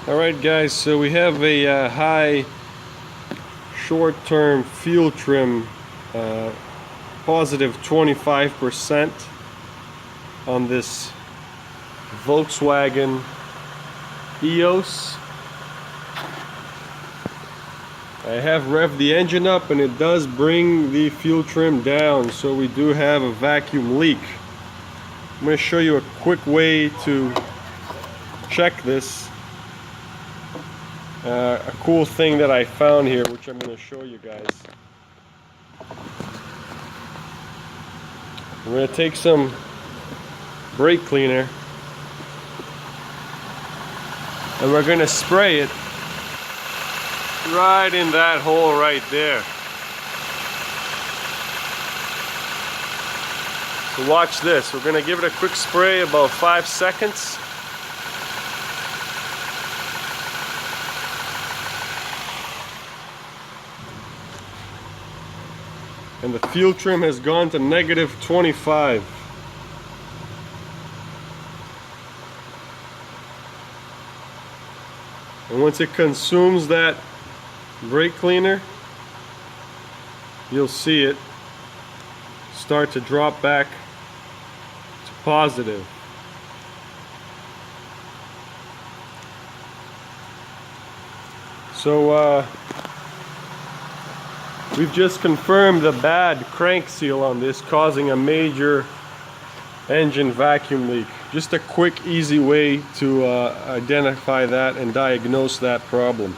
Alright guys, so we have a high short-term fuel trim, positive 25% on this Volkswagen EOS. I have revved the engine up and it does bring the fuel trim down, so we do have a vacuum leak. I'm going to show you a quick way to check this. A cool thing that I found here, which I'm going to show you guys. We're going to take some brake cleaner and we're going to spray it right in that hole right there. So watch this. We're going to give it a quick spray, about 5 seconds. And the fuel trim has gone to negative 25. And once it consumes that brake cleaner, you'll see it start to drop back to positive. So we've just confirmed the bad crank seal on this, causing a major engine vacuum leak. Just a quick, easy way to identify that and diagnose that problem.